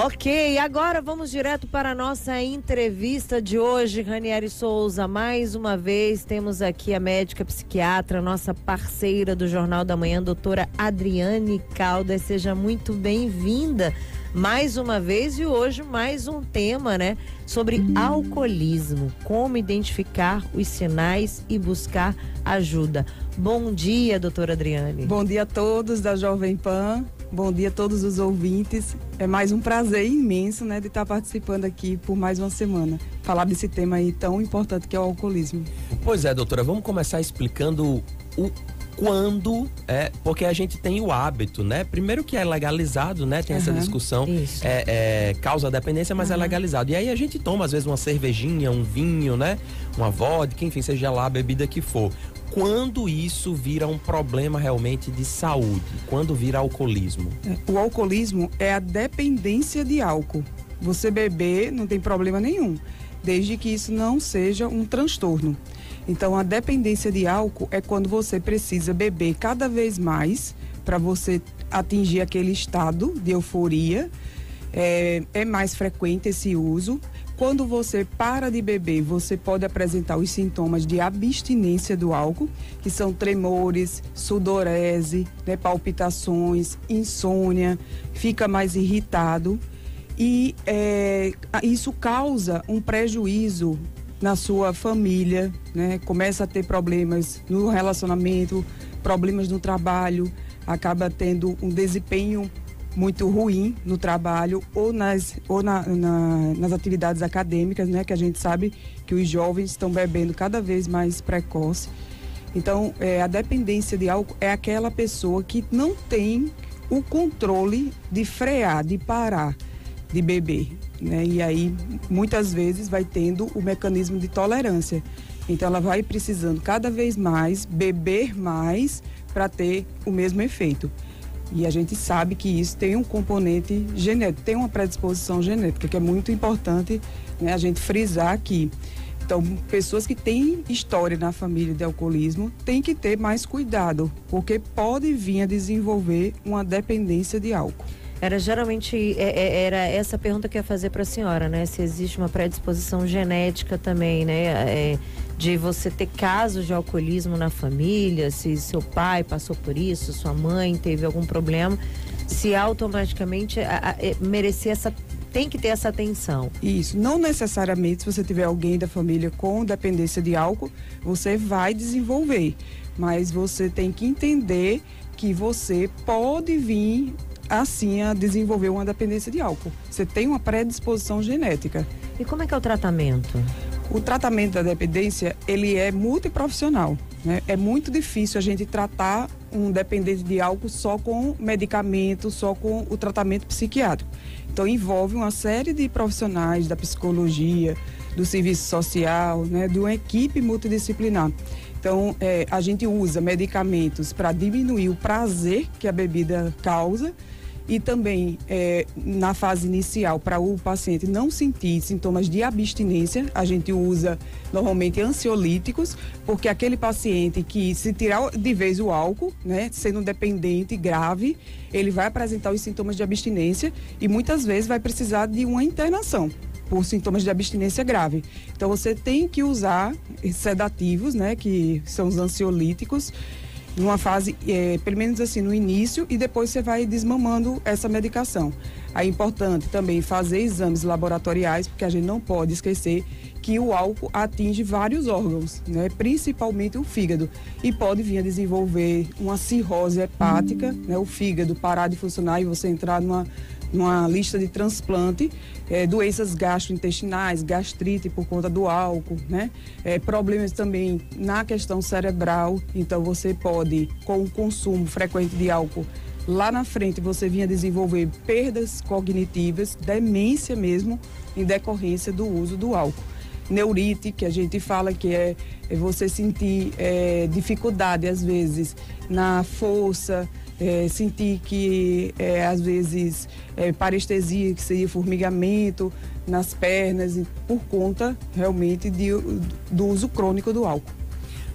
Ok, agora vamos direto para a nossa entrevista de hoje, Ranieri Souza. Mais uma vez temos aqui a médica psiquiatra, nossa parceira do Jornal da Manhã, doutora Adriane Caldas. Seja muito bem-vinda mais uma vez, e hoje mais um tema, né, sobre alcoolismo, como identificar os sinais e buscar ajuda. Bom dia, doutora Adriane. Bom dia a todos da Jovem Pan, bom dia a todos os ouvintes. É mais um prazer imenso, né, de estar participando aqui por mais uma semana, falar desse tema aí tão importante que é o alcoolismo. Pois é, doutora, vamos começar explicando quando, porque a gente tem o hábito, né? Primeiro que é legalizado, né? Tem essa discussão, causa dependência, mas é legalizado. E aí a gente toma, às vezes, uma cervejinha, um vinho, né? Uma vodka, enfim, seja lá a bebida que for. Quando isso vira um problema realmente de saúde? Quando vira alcoolismo? O alcoolismo é a dependência de álcool. Você beber não tem problema nenhum, desde que isso não seja um transtorno. Então, a dependência de álcool é quando você precisa beber cada vez mais para você atingir aquele estado de euforia. É mais frequente esse uso. Quando você para de beber, você pode apresentar os sintomas de abstinência do álcool, que são tremores, sudorese, né, palpitações, insônia, fica mais irritado. E isso causa um prejuízo na sua família, né? Começa a ter problemas no relacionamento, problemas no trabalho, acaba tendo um desempenho muito ruim no trabalho ou nas atividades acadêmicas, né? Que a gente sabe que os jovens estão bebendo cada vez mais precoce. Então, a dependência de álcool é aquela pessoa que não tem o controle de frear, de parar de beber, né? E aí muitas vezes vai tendo o mecanismo de tolerância. Então ela vai precisando cada vez mais beber mais para ter o mesmo efeito. E a gente sabe que isso tem um componente genético, tem uma predisposição genética, que é muito importante, né, a gente frisar aqui. Então, pessoas que têm história na família de alcoolismo têm que ter mais cuidado, porque pode vir a desenvolver uma dependência de álcool. Era essa pergunta que eu ia fazer para a senhora, né? Se existe uma predisposição genética também, né? De você ter casos de alcoolismo na família, se seu pai passou por isso, sua mãe teve algum problema, se automaticamente tem que ter essa atenção. Isso, não necessariamente se você tiver alguém da família com dependência de álcool, você vai desenvolver, mas você tem que entender que você pode vir assim a desenvolver uma dependência de álcool. Você tem uma predisposição genética. E como é que é o tratamento? O tratamento da dependência, ele é multiprofissional, né? É muito difícil a gente tratar um dependente de álcool só com medicamento, só com o tratamento psiquiátrico. Então envolve uma série de profissionais da psicologia, do serviço social, né? De uma equipe multidisciplinar. Então, a gente usa medicamentos para diminuir o prazer que a bebida causa e também, na fase inicial, para o paciente não sentir sintomas de abstinência, a gente usa normalmente ansiolíticos, porque aquele paciente que se tirar de vez o álcool, né, sendo dependente grave, ele vai apresentar os sintomas de abstinência e muitas vezes vai precisar de uma internação por sintomas de abstinência grave. Então você tem que usar sedativos, né, que são os ansiolíticos, numa fase, pelo menos assim, no início, e depois você vai desmamando essa medicação. É importante também fazer exames laboratoriais, porque a gente não pode esquecer que o álcool atinge vários órgãos, né, principalmente o fígado, e pode vir a desenvolver uma cirrose hepática, né, o fígado parar de funcionar e você entrar numa lista de transplante, doenças gastrointestinais, gastrite por conta do álcool, né? Problemas também na questão cerebral. Então você pode, com o consumo frequente de álcool, lá na frente você vinha desenvolver perdas cognitivas, demência mesmo, em decorrência do uso do álcool. Neurite, que a gente fala que é você sentir dificuldade às vezes na força, sentir que às vezes parestesia, que seria formigamento nas pernas, por conta realmente do uso crônico do álcool.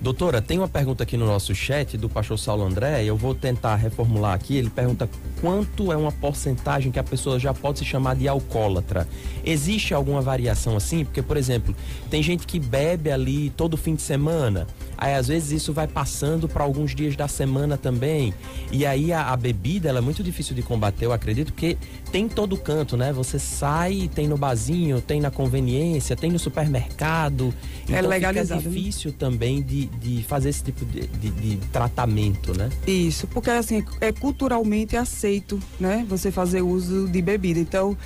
Doutora, tem uma pergunta aqui no nosso chat do pastor Saulo André, eu vou tentar reformular aqui. Ele pergunta quanto é uma porcentagem que a pessoa já pode se chamar de alcoólatra. Existe alguma variação assim? Porque, por exemplo, tem gente que bebe ali todo fim de semana, aí às vezes isso vai passando para alguns dias da semana também, e aí a bebida ela é muito difícil de combater, eu acredito, porque tem em todo canto, né? Você sai, tem no barzinho, tem na conveniência, tem no supermercado, então legalizado, fica difícil também de fazer esse tipo de tratamento, né? Isso, porque assim, é culturalmente aceito, né? Você fazer uso de bebida. Então,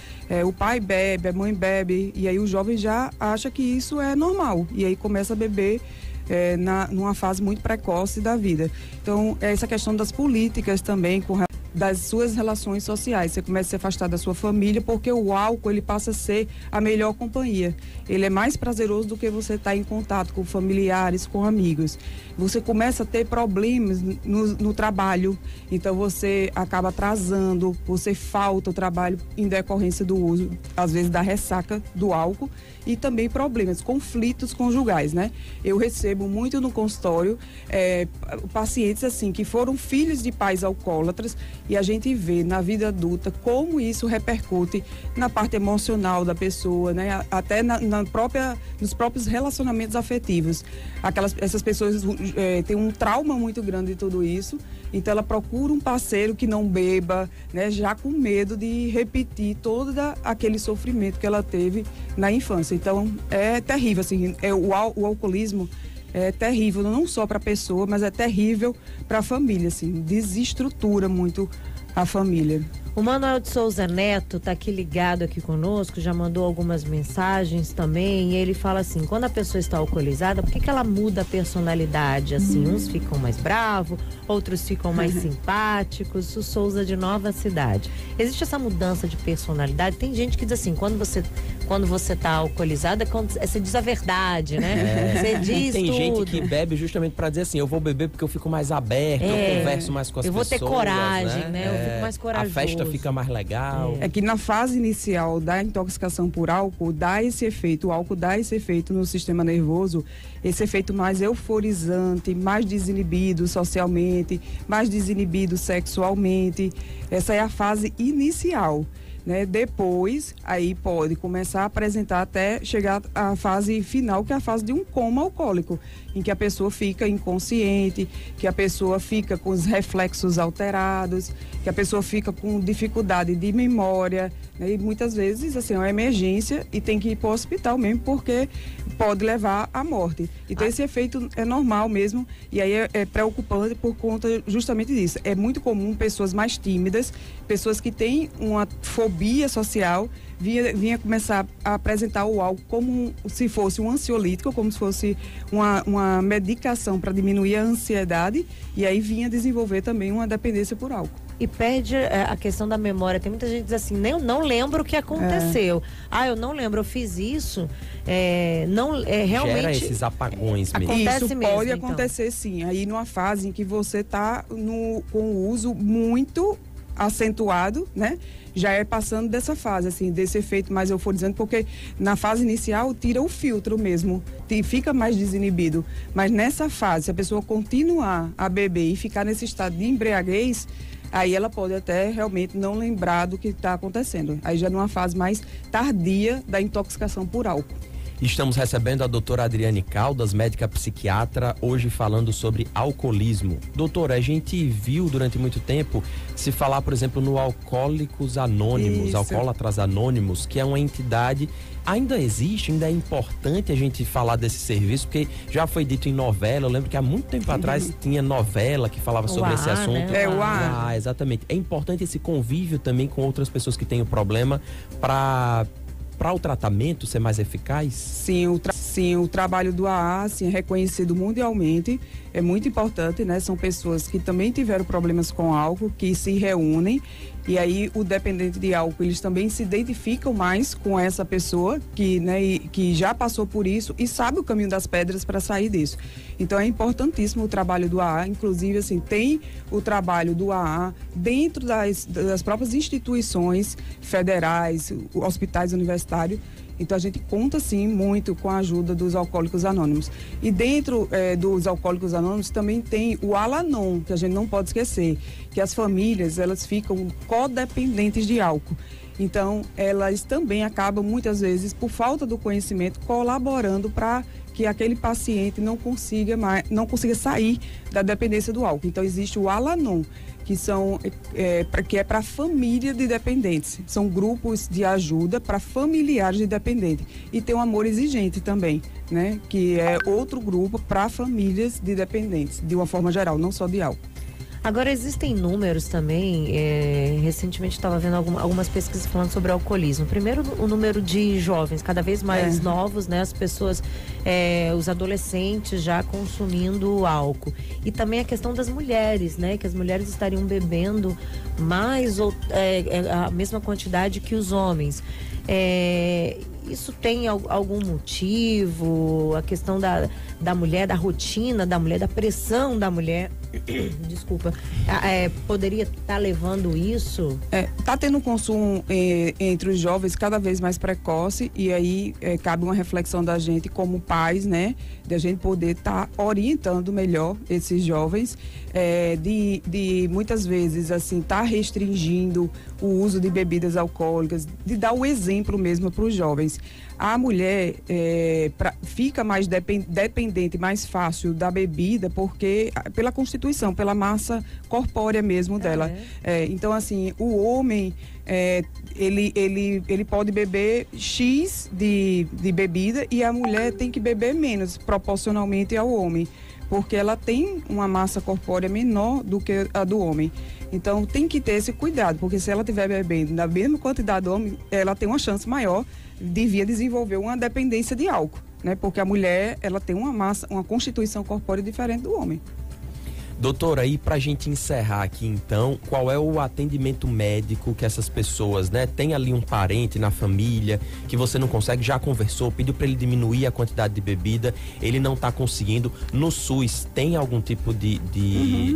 o pai bebe, a mãe bebe, e aí o jovem já acha que isso é normal, e aí começa a beber numa fase muito precoce da vida. Então, essa questão das políticas também, das suas relações sociais. Você começa a se afastar da sua família, porque o álcool, ele passa a ser a melhor companhia. Ele é mais prazeroso do que você estar em contato com familiares, com amigos. Você começa a ter problemas no trabalho, então você acaba atrasando, você falta o trabalho em decorrência do uso, às vezes da ressaca do álcool, e também problemas, conflitos conjugais, né? Eu recebo muito no consultório pacientes assim, que foram filhos de pais alcoólatras, e a gente vê na vida adulta como isso repercute na parte emocional da pessoa, né? Até nos próprios relacionamentos afetivos. Essas pessoas têm um trauma muito grande de tudo isso, então ela procura um parceiro que não beba, né? Já com medo de repetir todo aquele sofrimento que ela teve na infância. Então é terrível, assim, o alcoolismo é terrível, não só para a pessoa, mas é terrível para a família, assim, desestrutura muito a família. O Manuel de Souza Neto está aqui ligado aqui conosco, já mandou algumas mensagens também, e ele fala assim, quando a pessoa está alcoolizada, por que ela muda a personalidade? Assim, uns ficam mais bravos, outros ficam mais simpáticos. O Souza de Nova Cidade. Existe essa mudança de personalidade? Tem gente que diz assim, quando você está alcoolizada, você diz a verdade, né? Você diz tem tudo. gente que bebe justamente para dizer assim, eu vou beber porque eu fico mais aberto, eu converso mais com as pessoas. Eu vou ter coragem, né? Eu fico mais corajoso. A festa fica mais legal. É que na fase inicial da intoxicação por álcool, o álcool dá esse efeito no sistema nervoso, esse efeito mais euforizante, mais desinibido socialmente, mais desinibido sexualmente. Essa é a fase inicial, né? Depois, aí pode começar a apresentar até chegar à fase final, que é a fase de um coma alcoólico, em que a pessoa fica inconsciente, que a pessoa fica com os reflexos alterados, que a pessoa fica com dificuldade de memória, né? E muitas vezes, assim, é uma emergência e tem que ir para o hospital mesmo, porque pode levar à morte. Então, esse efeito é normal mesmo, e aí é preocupante por conta justamente disso. É muito comum pessoas mais tímidas, pessoas que têm uma fobia social, vinha começar a apresentar o álcool como se fosse um ansiolítico, como se fosse uma medicação para diminuir a ansiedade, e aí vinha desenvolver também uma dependência por álcool. E perde a questão da memória. Tem muita gente que diz assim, eu não lembro o que aconteceu. Eu não lembro, eu fiz isso. Realmente... Gera esses apagões mesmo. Isso pode acontecer, sim. Aí numa fase em que você está com o uso muito acentuado, né? Já é passando dessa fase, assim, desse efeito mais euforizante, porque na fase inicial tira o filtro mesmo, fica mais desinibido. Mas nessa fase, se a pessoa continuar a beber e ficar nesse estado de embriaguez, aí ela pode até realmente não lembrar do que está acontecendo. Aí já numa fase mais tardia da intoxicação por álcool. Estamos recebendo a doutora Adriane Caldas, médica psiquiatra, hoje falando sobre alcoolismo. Doutora, a gente viu durante muito tempo se falar, por exemplo, no Alcoólicos Anônimos, Alcoólatras Anônimos, que é uma entidade, ainda existe, ainda é importante a gente falar desse serviço, porque já foi dito em novela, eu lembro que há muito tempo atrás tinha novela que falava sobre esse assunto. Né? O AA. Exatamente. É importante esse convívio também com outras pessoas que têm o problema para o tratamento ser mais eficaz? Sim, o trabalho do AA, assim, é reconhecido mundialmente, é muito importante, né? São pessoas que também tiveram problemas com álcool, que se reúnem, e aí o dependente de álcool, eles também se identificam mais com essa pessoa que já passou por isso e sabe o caminho das pedras para sair disso. Então é importantíssimo o trabalho do AA, inclusive assim, tem o trabalho do AA dentro das próprias instituições federais, hospitais universitários, Então a gente conta sim muito com a ajuda dos Alcoólicos Anônimos. E dentro dos Alcoólicos Anônimos também tem o Al-Anon, que a gente não pode esquecer, que as famílias elas ficam codependentes de álcool. Então elas também acabam muitas vezes, por falta do conhecimento, colaborando para que aquele paciente não consiga sair da dependência do álcool. Então existe o Al-Anon, que é para família de dependentes. São grupos de ajuda para familiares de dependentes. E tem o Amor Exigente também, né? Que é outro grupo para famílias de dependentes, de uma forma geral, não só de álcool. Agora, existem números também, recentemente estava vendo algumas pesquisas falando sobre alcoolismo. Primeiro, o número de jovens, cada vez mais novos, né? As pessoas, os adolescentes já consumindo álcool. E também a questão das mulheres, né? Que as mulheres estariam bebendo mais ou a mesma quantidade que os homens. Isso tem algum motivo? A questão da mulher, da rotina da mulher, da pressão da mulher, desculpa, poderia estar levando isso? Tá tendo um consumo entre os jovens cada vez mais precoce, e aí cabe uma reflexão da gente como pais, né? De a gente poder estar orientando melhor esses jovens, de muitas vezes assim tá restringindo o uso de bebidas alcoólicas, de dar o exemplo mesmo para os jovens. A mulher fica mais dependente, mais fácil da bebida, porque pela constituição, pela massa corpórea mesmo dela. Então, assim, o homem, ele pode beber X de bebida, e a mulher tem que beber menos, proporcionalmente ao homem, porque ela tem uma massa corpórea menor do que a do homem. Então, tem que ter esse cuidado, porque se ela estiver bebendo na mesma quantidade do homem, ela tem uma chance maior de vir a desenvolver uma dependência de álcool, né? Porque a mulher, ela tem uma constituição corpórea diferente do homem. Doutora, e pra gente encerrar aqui então, qual é o atendimento médico que essas pessoas, né? Tem ali um parente na família que você não consegue, já conversou, pediu pra ele diminuir a quantidade de bebida, ele não tá conseguindo. No SUS tem algum tipo de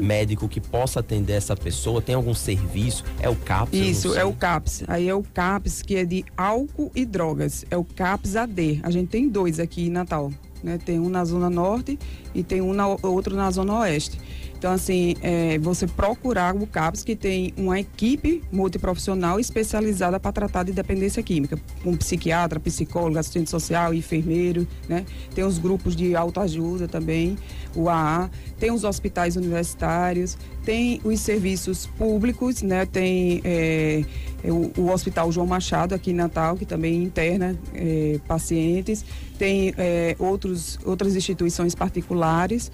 médico que possa atender essa pessoa? Tem algum serviço? É o CAPS? Isso, é o CAPS. Aí é o CAPS, que é de álcool e drogas. É o CAPS AD. A gente tem 2 aqui em Natal, né? Tem um na Zona Norte e tem outro na Zona Oeste. Então, assim, você procurar o CAPS, que tem uma equipe multiprofissional especializada para tratar de dependência química, com psiquiatra, psicólogo, assistente social, enfermeiro, né? Tem os grupos de autoajuda também, o AA, tem os hospitais universitários, tem os serviços públicos, né? Tem o Hospital João Machado aqui em Natal, que também interna pacientes, tem outras instituições particulares,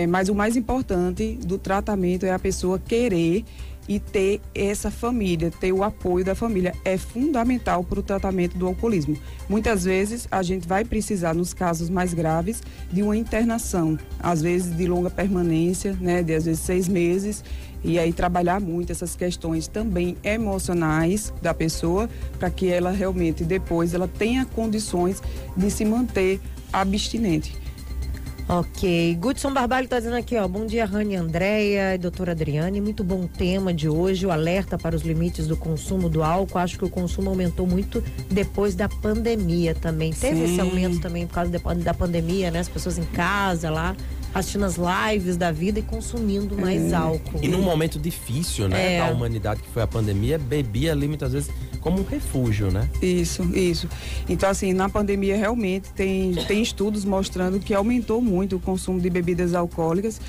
mas o mais importante do tratamento é a pessoa querer e ter essa família, ter o apoio da família. É fundamental para o tratamento do alcoolismo. Muitas vezes a gente vai precisar, nos casos mais graves, de uma internação, às vezes de longa permanência, né, às vezes 6 meses, e aí trabalhar muito essas questões também emocionais da pessoa, para que ela realmente depois ela tenha condições de se manter abstinente. Ok, Gudson Barbalho está dizendo aqui, ó, bom dia, Rani, Andréia e doutora Adriane, muito bom tema de hoje, o alerta para os limites do consumo do álcool. Acho que o consumo aumentou muito depois da pandemia também. Teve esse aumento também por causa da pandemia, né? As pessoas em casa lá, assistindo as lives da vida e consumindo mais álcool. E num momento difícil, né, da humanidade, que foi a pandemia, bebia ali muitas vezes como um refúgio, né? Isso. Então, assim, na pandemia realmente tem estudos mostrando que aumentou muito o consumo de bebidas alcoólicas,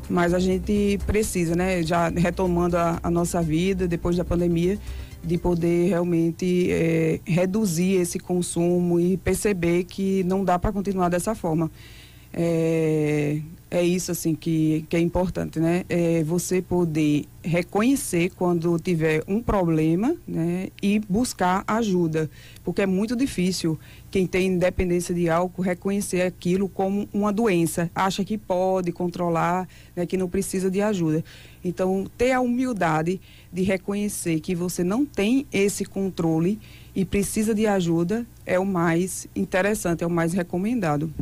mas a gente precisa, né, já retomando a nossa vida depois da pandemia, de poder realmente reduzir esse consumo e perceber que não dá para continuar dessa forma. É isso, assim, que é importante, né? Você poder reconhecer quando tiver um problema, né? E buscar ajuda, porque é muito difícil quem tem dependência de álcool reconhecer aquilo como uma doença, acha que pode controlar, né? Que não precisa de ajuda. Então, ter a humildade de reconhecer que você não tem esse controle e precisa de ajuda é o mais interessante, é o mais recomendado.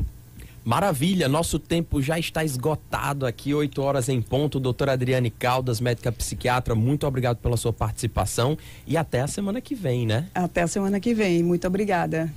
Maravilha, nosso tempo já está esgotado aqui, 8 horas em ponto. Doutora Adriane Caldas, médica psiquiatra, muito obrigado pela sua participação e até a semana que vem, né? Até a semana que vem, muito obrigada.